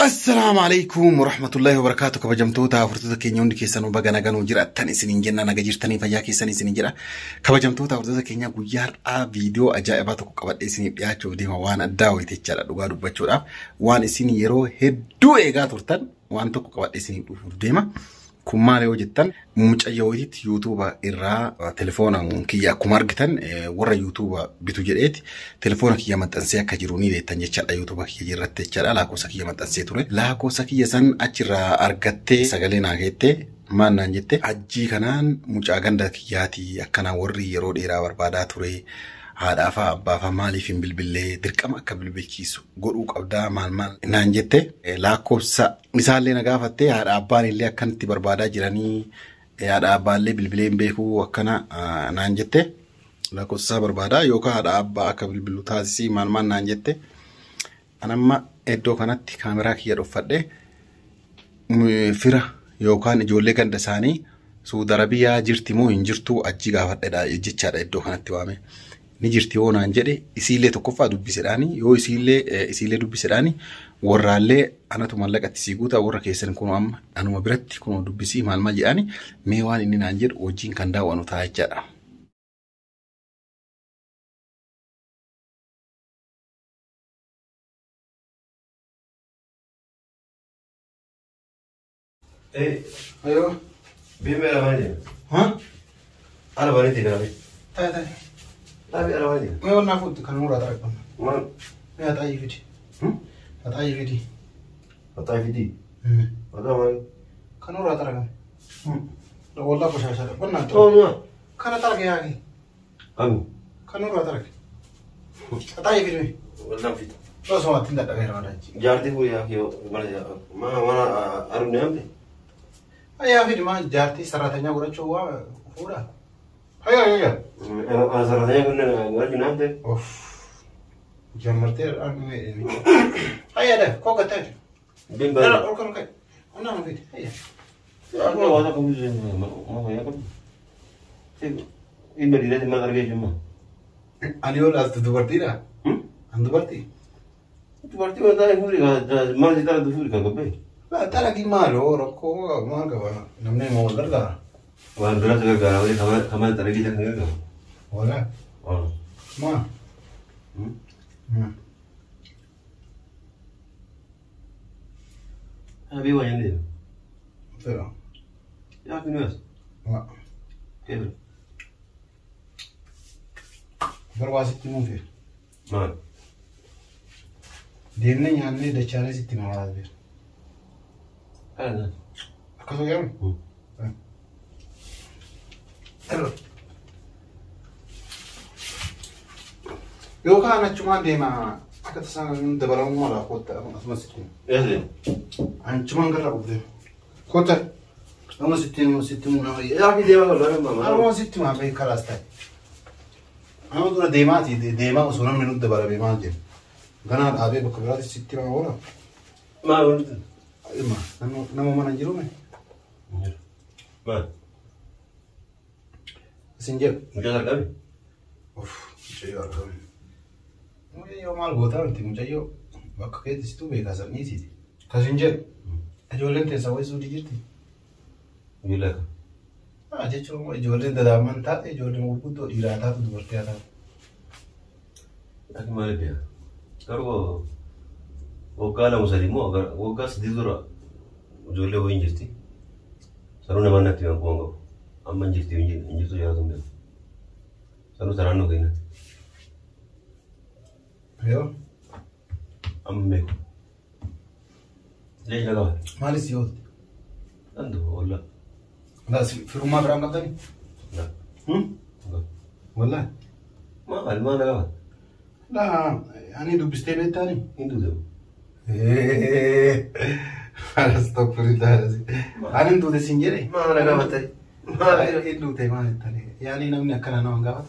السلام عليكم ورحمة الله وبركاته. كبجمتوتا فرتوتا كينيا وندي كيسانو بغانا غانو جرا تاني سنين جنة نغا جرتاني فيا كيساني سنين جرا كبجمتوتا فرتوتا كينيا غيار فيديو أجائباتو قبات إسني بياتشو ديما وان أداوي تيجالا دوغا دوباتشو دا وان إسني يرو هدو إيغا تورتان وان توكو قبات إسني ديما كمالي وجدتن مجايويت يوتيوب إرا تلفونا كيا كمارجتن ورا يوتيوب بتوجريت تلفونا كيا متنسيا كجروني ده تنجش يوتيوب كيا جرت تجرا لا كوسا كيا متنسيا توري لا كوسا كيا سن أجرا أرجتة سجلنا جتة ما نانجتة أجي كنان مجاعند كياتي أكنا وري يرود إرا بربادا توري هذا أفا بافا مالي في بالبلة تركم أكبر بالكيسو قروق أبدا مال نانجتة لا كوسا مثال لنا قافتة هذا أبان اللي أكنت بربادا جراني هذا أبان اللي بالبلين بيكو أكنا نانجتة لا كوسا بربادا يوكا هذا أبا أكبر بالوتاسي مال نانجتة أنا ما إدو كانت كاميرا كي يرفضه فيرا يوكان جولة كان دساني سود عربية جرتمو إنجرتو أجي قافتة دا يجتشار إدو كانت توامي نجرتي هنا نجري إسيلة تكفى دبسراني يو إسيلة دبسراني ورالة أنا تملك أتسيقوتا ورا كيسن كونو أنا مبرت كونو دبسي مال ماجي ميوان إني نانجر وجين كندا وانو تاجرا إيه أيوه بيمي على ماني ها على ماني تكلمي تاي لا بي على ماني ما يقولنا فوت كانوا ورا تركنا ما ما تاي فيدي تاي فيدي أطاي في دي هذا ماني كانوا ورا تركنا والله بشاشة بنا ما كان ترك يا أخي أمي كانوا ورا ترك تاي فيدي ولا في لو سمعت تندى غير ما راجع جارتي هو يا أخي ما أرني أمي يا أخي ما جارتي سراتنيا ورا شو فورا هيا أنا صراحة كنا ورجع نامته اوف جمرتي أنا هيا ده كوكا تاج بين لا بين أركن كاي أنا ما فيد هيا أنا واضح كم زين ما هي كم إيه بدينا ما غير جمّا أنا يقول أنت دبرتي لا أنت دبرتي تبارتي وده يقولي ما زي ترى دفوري كعبة لا ترى كي مالو ركوا ما كوا نمني ما ولا لا وأنا دراسة كذا ولا كمان ترى كذا كذا ولا ما أبي وين ده ترى يا أخي ناس ما كيف برواز تيمون فيه ما ديننا يعني ده شانه ستي ما هذا بير أنا أكثر كم ترى يو كان أشومان ديما أكثر سنة دبلهم ولا كوتا أسمع ستين إيه أشومان كلا بده كوتا أما ستين ما هي يا أخي ده ولا ما أما ستين ما بيه كلاس تاي أنا دونا ديماتي ديما وصونا منو دبلا بيمان جن غنا أبي بكبرات ستين ما ولا ما قلت إما نمو ما نجيرو مه ما سنجل مجال كذي أوف شيء أركب مجھے یہ مال ہوتا ہے مجھے یہ وقت کے دستو بے کا سر نہیں تھی کسنجر اجولن تے سوي سودی جتي يلا اجه چو اجولن ددامن تا اجولن وقت دو إرادا تو دورتي آتا لكن ما لبيا كارو وكالة مسلمو أگر وكاس ديزورا جولة وين جرتي سرنا ما نكتي أنكو أنكو أما جرتي وين جرتو يا زلمة سرنا سرانو كينا ايوه أما بيكو ليش لا مالي سيود عنده ولا لا في روما برام قدني لا والله ما لا لا يعني دو بستيبه تاني عنده ده استغفر الله العظيم انا ندو ده سنجري ما لا قاعد ما يدلو تيمان تاني يعني نمني كنا نون قاعد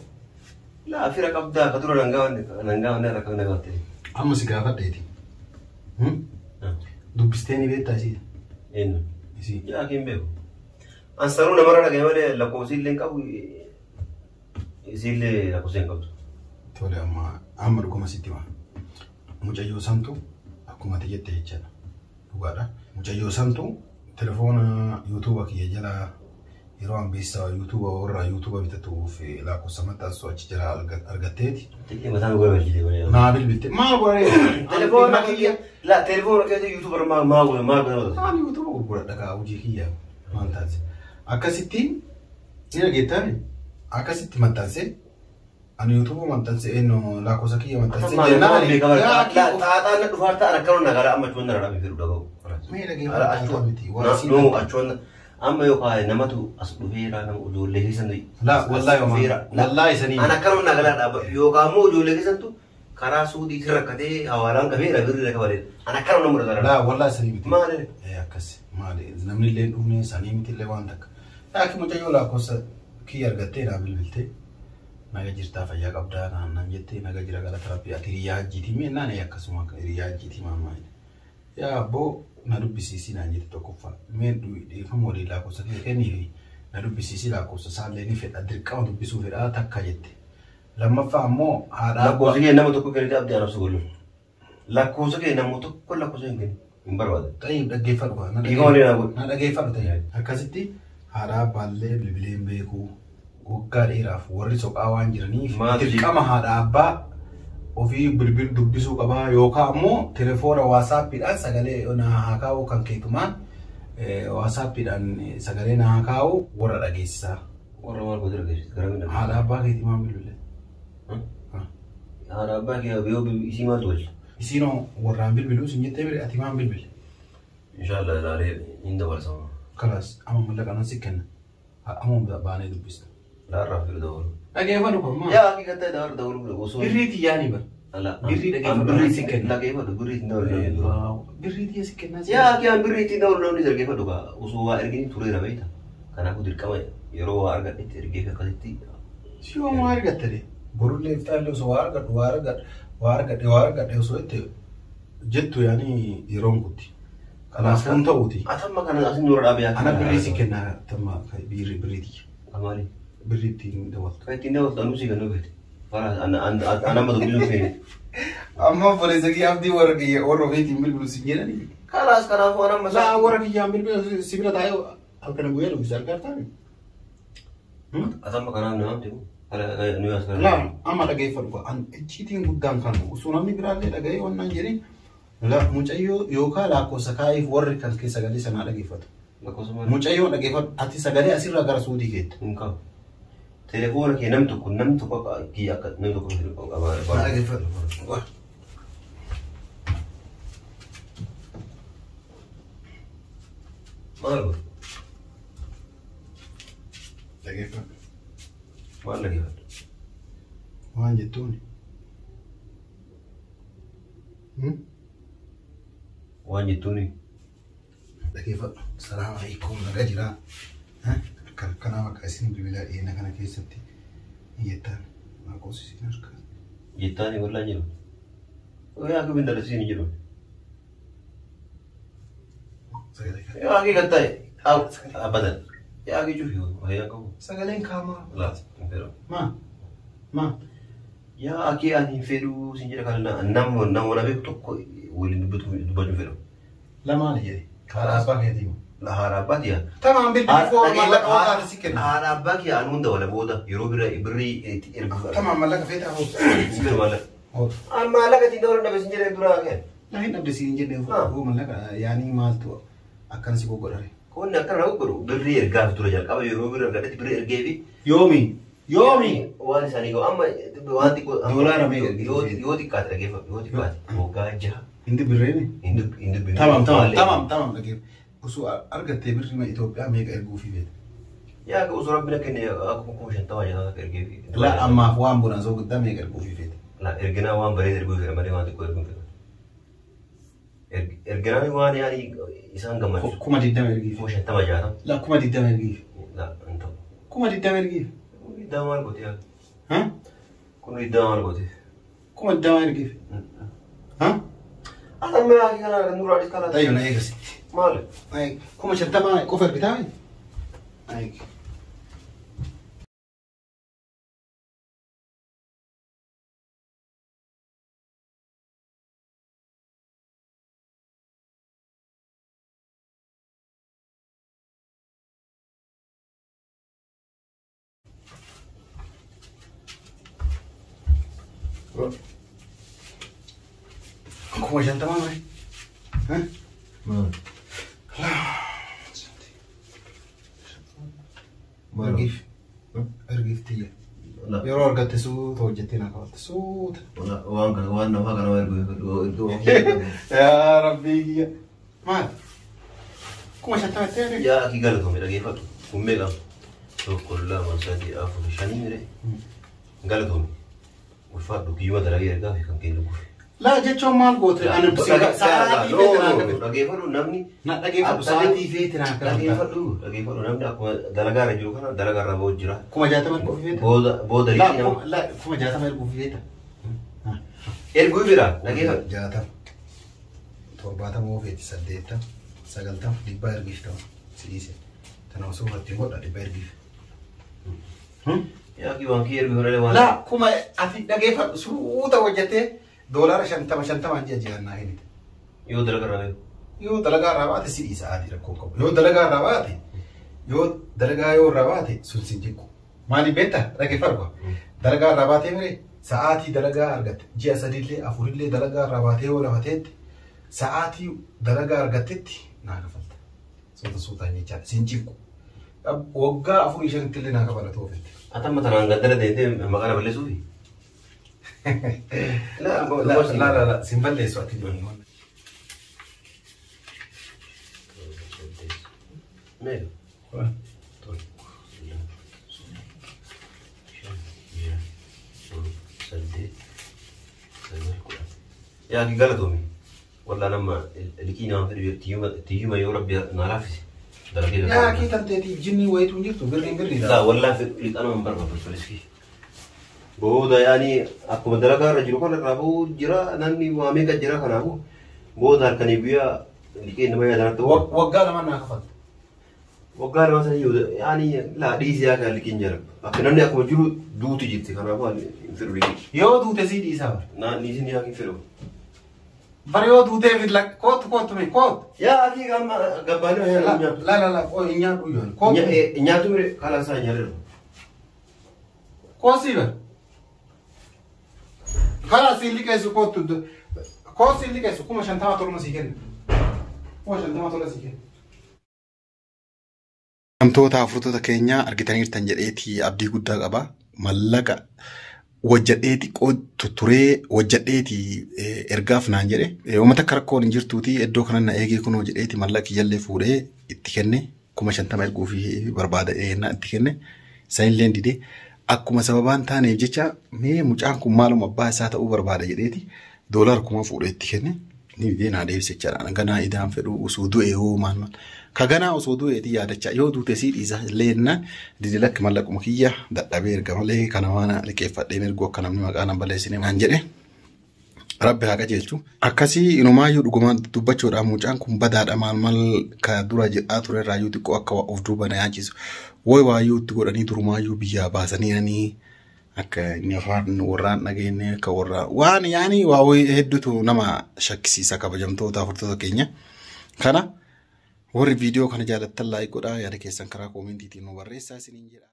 لا في ركب ده كتر نانجاون ركب نانجاون تاني أما سكافة ديتي دوبستيني بيت تاسي إنه سي يا كيم بيو أنصارنا مرة كمان لكوسيل لينكا يسيل لكوسين كابو تولي أما ركوما ستي ما mucayyoo santu akkuma tiyyatte jechaadha. dhugaadha. Mucayyoo santu telefoona yuutuuba kiyya jala yeroo ambessa yuutuuba warra yuutuuba bitatuuf lakkoofsa maxxansu achi jala argatteeti. Mataan gola barjite baay'ee. Naa bilbilte maal godhee telefoona kiyya la telefoona kiyya yuutuubar maa godhe maal godhe. Maal yuutuuba gurguradha kaa hojii kiyya maal taate akkasitti ni dhageettaan akkasitti maxxanse ani yuutuuba maxxanse eenyu lakkoofsa kiyya maxxanse jennaan xaaxaan na dhufaar ta'an akkana nagara amma chuun nara dhabe firu dhaga'u. Mee dhageeffatu miti waa si no achuun amma yookaan namatu as dhufeera nama ijoollee keessan la wallahi sanii ana akkana nagara dhabe yookaan immoo ijoollee keessantu karaa suudii rakkatee hawaalaan qabeera birrii qabalee ana akkana nama dara la wallahi sanii miti maali akkas maali namni illee dhufne sanii miti illee waan takka yaakin mucayyoo lakkoofsa kiyya argattee naa bilbiltee naga jirtaa fayyaa qabdaa naan jettee naga jira gara terapii ati hiriyaa hajjiitii mee naan akkasuma hiriyaa hajjiitii maammaa yaa abboo na dubbisiisii naan jette tokkoffaa mee dhiifama walii lakkoofsa kiyya kennii na dubbisiisii lakkoofsa isaallee ni fedha dirqama dubbisuu fedhaa takka jette lammaffaa ammoo haadhaa lakkoofsa kee nama tokko kennite abdii anabsu gollu lakkoofsa kee nama tokko lakkoofsa hin kenni hin barbaade ta'ee dhaggeeffadhu kaa na dhaggeeffadhu ta'ee akkasitti haadhaa abbaallee bilbileen beekuu waggaa dheeraaf warri soqaa waan jiraniif dirqama haadha abbaa ofii bilbil dubbisuu qabaa yookaan ammoo telefoona waasaappiidhaan sagalee na haa kaa'u kan keetumaan waasaappiidhaan sagalee na haa kaa'u warra dhageessisaa. Warra maal godhe dhageessisa gara mina. Haadha abbaa keetii maal bilbilee? Haadha abbaa kee yoo isii maal tolche? Isiinoo warraan bilbiluu sin jettee bire ati maal bilbile? Inshaallah ilaalee hin dabarsama. Kalaas amma mallaqa nan si kenna. Amma baanee dubbista. Laarraa firu dabalu. Dhageeffadhu kun maal? Yaa hakikattaa dabalu osoo. Birriiti yaani bara. Birrii dhageeffadhu si kenna. Dhageeffadhu birriitiin dabalu. Birriitii si kenna. Yaa hakiyaan birriitiin dabalu namni dhageeffadhu kaa osoo waa erganii tureera beekta. Kanaafuu dirqama yeroo waa argadhetti ergee akkasitti. Si yoo maa argatte borullee iftaallee osoo waa argadhe osoo itti jettu yaani yeroon guutti. Kanaaf kun ta'uuti. Atamma kana asin dura dhaabee akka. Ana birrii si kenna tamma birriiti. Amaali. Birriitiin dabaltu. Kan ittiin dabaltu anuu si kennu beekte. Fara anamma dubbisuu feene. Amma foleessa kiyya abdii warra kiyya warra ofiitiin bilbilu si jedhani. Kalaas kanaafuu anamma saa warra kiyyaan bilbilu si bira taa'ee halkan guyyaa dhufu argaa taa'e. Atamma kanaaf nama deemu. Nu as kana. La amma dhageeffadhu an icciitiin guddaan kan osoo namni biraallee dhaga'ee wannaan jedhee la mucayyoo yookaan lakkoofsa kaa'iif warri kan keessa galee sanaa dhageeffatu. Mucayyoo dhageeffatu ati sagalee asirraa gara suudii keetta. Hinqabu. Telefoona kee nam tokko kiyya akka nam tokko qabaa. Dhageeffadhu. Maal godhu? Dhageeffadhu. Maal dhageeffadhu? Waan jettuuni. Waan jettuuni. Dhageeffadhu. Salaam alaikum nagaa jiraa. Kanaaf akka isin bilbilaa dhiyeenya kana keessatti jettaan lakkoofsi isin harkaa. Jettaani wallaan jiru. Yaa akka bindalasiin hin jiru. Yaa hakikattaa abadan. Yaa hakichuuf wayyaa qabu. Sagaleen kaamaa. Laata hin fedhu. Maa. Yaa akii ani hin fedhu sin jedha kana nama beeku tokko waliin dubbachuu fedhu. Lamaan jedhe. Haadha abbaa keetii. Haadha abbaa kiyya. Tamam bilbilii foon mallaqa waan si kenna. Haadha abbaa kiyya anu hunda wala booda yeroo birrii itti ergu. Tamam mallaqa feetaa hootu. Sibiila mallaqa. Mallaqa ittiin dabaluun dhabe sin jedhee duraa kee. Naa hin dhabde siin jedhee hoo mallaqa yaanii maaltu akkan si goggodhare. Kun akkana godhu birrii ergaaf ture jalqaba yeroo birrii ergadhetti birrii ergee fi. Yoomi. Waan isaanii gahu amma waan xiqqoo. Doolaara mee ergee. Yoo xiqqaate dhageeffatu yoo xiqqaate waggaa jaha. Hindi birreeni. Hindi birreeni. Tamam dhageeffatu. Osoo argattee birrii Itoophiyaa meeqa erguufi beekta? Yaa osoo rabbiin akka inni akka kuma shantamaa jedhan akka ergee fi. La ammaaf waan bonaan soo guddaa meeqa erguufi beekta? La erginaa waan bareeda erguu fedha malee waan xiqqoo erguu fedha. Erginaan waan yaani isaan gammachiisu. Kuma 20 ergiif. Kuma shantama jaatama. La kuma 20 ergiif. La hin ta'u. Kuma 20 ergiif. Iddaa maal goote yaa? Ha? Kun iddaa maal goote? Kuma 20 ergiif. Ha? Amma yaa kana nurraa dhiskala. Tayyoo na eegasi. Maali? Kuma 50 qofa ergitaa? Ayi. Kuma shantama mare. Ergif. Ergif tiya. Yeroo argatte suuta hojjettee na qabatte suuta. Waan nama kana ergu. Yaa rabbii kiyya. Maal? Kuma shantama ta'e. Yaa akii galatoomi dhageeffatu. Kummee qaba. Tokko lama sadii afur shanii mire. Galatoomi. Ulfaadhu kiyyuma dalagee ergaa fi kan kennu kufe. Laa jechuun maal goote? Ani sa'aatii feetiraan dhageeffadhu namni. Na dhageeffadhu sa'aatii feetiraan dhageeffadhu namni akkuma dalagaa irra jiru kana dalagaa irra ba'u jira. Kuma 60 erguu fi feeta. Booda liqii nama. Laa kuma 60 erguu fi feeta. Erguu bira dhageeffadhu. 60 70 feeti 80 90 dhibba ergiftama siise. Tana osoo watti godha dhibba ergif. Yaa kii waan kii ergu hore waan. Laa kuma ati dhageeffadhu suuta hojjettee doolaara 50 ji'a ji'annaa himite. Yoo dalagaa irraa beeku. Yoo dalagaa irraa baate sidii sa'aatii rakkoo qabu. Yoo dalagaa irraa baate yoo irraa baate sun sin jiqqu. Maaliif beektaa dhageeffadhu? Dalagaa irraa baatee miree sa'aatii dalagaa argatte ji'a 3 4 dalagaa irraa baatee yoo lafateetti sa'aatii dalagaa argattetti naa kafalta. Suutaan jechaadha sin jiqqu. Waggaa 4-5 illee naa kafalata ofitti. Atamma tanaan gaddara deemtee maqaa balleessuufi. La, sin balleessu ati jooni. Meel. Yaa ki galatoomi. Walaa nama liqii nama fedhu tiyyuma yoo rabbi naa laaffise. Yaa ki tanteetiif jinni wayitu hin jirtu birrii. Laa walaa fedhu liqaa nama hin barbaadu faliski. Booda yaani akkuma dalagaa irra jiru kana irraa bahuu jira namni waamee kan jira kanaafu booda halkanii guyyaa liqee nama yaadan ta'u. Waggaa lama naa kafalta. Waggaa lama sanii yoo yaani laa dhiisee akka liqeen jira. Akka namni akkuma jiru duutu jirti kanaafu hin fedhu liqee. Yoo duute sii dhiisaa bara. Naan dhiisin yaa hin fedhu. Bara yoo duutee fi kootu mee kootu. Yaa akii gamma gabbaanii waan nyaatu. La hin nyaadhu yoon. Nyaatu mire kalaan isaa nyaadhu. Koosii bara. Kala sili keessa kootu koo sili keessa kuma 57 sii kenna. Kuma 57 sii kenna. Namtoota afurtoota keenya argitaniirtan jedheeti abdii guddaa qaba. Mallaqa wajjadheeti turee wajjadheeti ergaaf naan jedhe. Uummata akka rakkoon hin jirtuuti iddoo kana na eegee kunoo jedheeti mallaqi jallee fuudhee itti kenne kuma 50 erguu fi barbaada itti kenne. Saayinlee didee. Akkuma sababaan taaneef jecha mee mucaan kun maaluma abbaa isaa ta'uu barbaada jedheeti doolaara 1000 fuudhee itti kenne ni deena deebisee jechaadha. Ganaa idaan fedhu osoo du'e hoo maal ka ganaa osoo du'eeti yaadachaa yoo duute sii dhiisa leenna didilak mallaquma kiyya dadhabee erga malee kana waan liqeeffadhee mirgoo akka namni maqaa nan balleessine naan jedhe rabbi haa qajeelchu. Akkasii inumaayyuu dhugumaan dubbachuudhaan mucaan kun badaadha maal ka dura jedhaa ture irraa yoo xiqqoo akka of duuba na yaachisu. Woy waayyuu itti godhanii turumaayyuu biyyaa baasanii akka inni afaan warraan dhageenye akka warraa waan yaani waawee hedduutu nama shakkisiisa kabajamtoota afurtoota keenya. Kana warri viidiyoo kana jaalattan laayik godhaa yaada keessan karaa koomentiitiin nu barreessaa isiniin jedha.